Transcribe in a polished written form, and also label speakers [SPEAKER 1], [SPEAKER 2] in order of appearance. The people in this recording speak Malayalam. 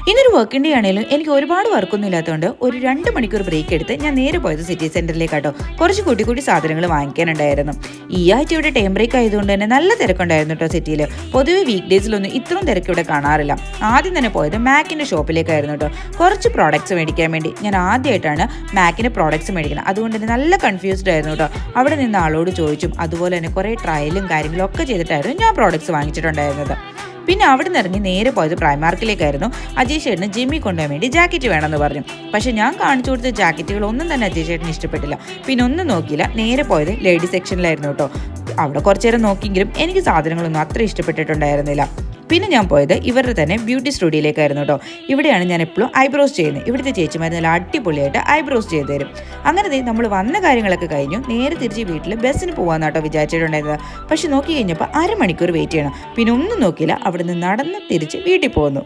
[SPEAKER 1] ഇന്നൊരു വർക്കിൻ്റെ ആണെങ്കിലും എനിക്ക് ഒരുപാട് വർക്കൊന്നും ഇല്ലാത്തതുകൊണ്ട് ഒരു 2 മണിക്കൂർ ബ്രേക്ക് എടുത്ത് ഞാൻ നേരെ പോയത് സിറ്റി സെൻറ്ററിലേക്കാട്ടോ. കുറച്ച് കൂട്ടി സാധനങ്ങൾ വാങ്ങിക്കാനുണ്ടായിരുന്നു. ഈ ആഴ്ച ഇവിടെ ടൈം ബ്രേക്ക് ആയതുകൊണ്ട് തന്നെ നല്ല തിരക്കുണ്ടായിരുന്നു കേട്ടോ സിറ്റിയിൽ. പൊതുവെ വീക്ക് ഡേയ്സിലൊന്നും ഇത്രയും തിരക്ക് ഇവിടെ കാണാറില്ല. ആദ്യം തന്നെ പോയത് മാക്കിൻ്റെ ഷോപ്പിലേക്കായിരുന്നു കേട്ടോ. കുറച്ച് പ്രോഡക്റ്റ്സ് മേടിക്കാൻ വേണ്ടി. ഞാൻ ആദ്യമായിട്ടാണ് മാക്കിൻ്റെ പ്രോഡക്റ്റ്സ് മേടിക്കുന്നത്. അതുകൊണ്ട് തന്നെ നല്ല കൺഫ്യൂസ്ഡ് ആയിരുന്നു കേട്ടോ. അവിടെ നിന്ന് ആളോട് ചോദിച്ചും അതുപോലെ തന്നെ കുറേ ട്രയലും കാര്യങ്ങളും ഒക്കെ ചെയ്തിട്ടായിരുന്നു ഞാൻ പ്രോഡക്റ്റ്സ് വാങ്ങിച്ചിട്ടുണ്ടായിരുന്നത്. പിന്നെ അവിടെ നിന്ന് ഇറങ്ങി നേരെ പോയത് പ്രൈമാർക്കിലേക്കായിരുന്നു. അജയ് ചേട്ടന് ജിമ്മി കൊണ്ടുപോകാൻ വേണ്ടി ജാക്കറ്റ് വേണമെന്ന് പറഞ്ഞു. പക്ഷേ ഞാൻ കാണിച്ചു കൊടുത്ത ജാക്കറ്റുകളൊന്നും തന്നെ അജയ് ചേട്ടന് ഇഷ്ടപ്പെട്ടില്ല. പിന്നെ ഒന്നും നോക്കിയില്ല, നേരെ പോയത് ലേഡി സെക്ഷനിലായിരുന്നു കേട്ടോ. അവിടെ കുറച്ചു നേരം നോക്കിയെങ്കിലും എനിക്ക് സാധനങ്ങളൊന്നും അത്ര ഇഷ്ടപ്പെട്ടിട്ടുണ്ടായിരുന്നില്ല. പിന്നെ ഞാൻ പോയത് ഇവരുടെ തന്നെ ബ്യൂട്ടി സ്റ്റുഡിയോയിലേക്കായിരുന്നു കേട്ടോ. ഇവിടെയാണ് ഞാൻ എപ്പോഴും ഐബ്രോസ് ചെയ്യുന്നത്. ഇവിടുത്തെ ചേച്ചിമാർ നല്ല അടിപൊളിയായിട്ട് ഐബ്രോസ് ചെയ്ത് തരും. അങ്ങനെ നമ്മൾ വന്ന കാര്യങ്ങളൊക്കെ കഴിഞ്ഞു നേരെ തിരിച്ച് വീട്ടിൽ ബസ്സിന് പോകാമെന്നാട്ടോ വിചാരിച്ചിട്ടുണ്ടായിരുന്നത്. പക്ഷെ നോക്കി കഴിഞ്ഞപ്പോൾ 1/2 മണിക്കൂർ വെയിറ്റ് ചെയ്യണം. പിന്നെ ഒന്നും നോക്കിയില്ല, അവിടെ നിന്ന് നടന്ന് തിരിച്ച് വീട്ടിൽ പോകുന്നു.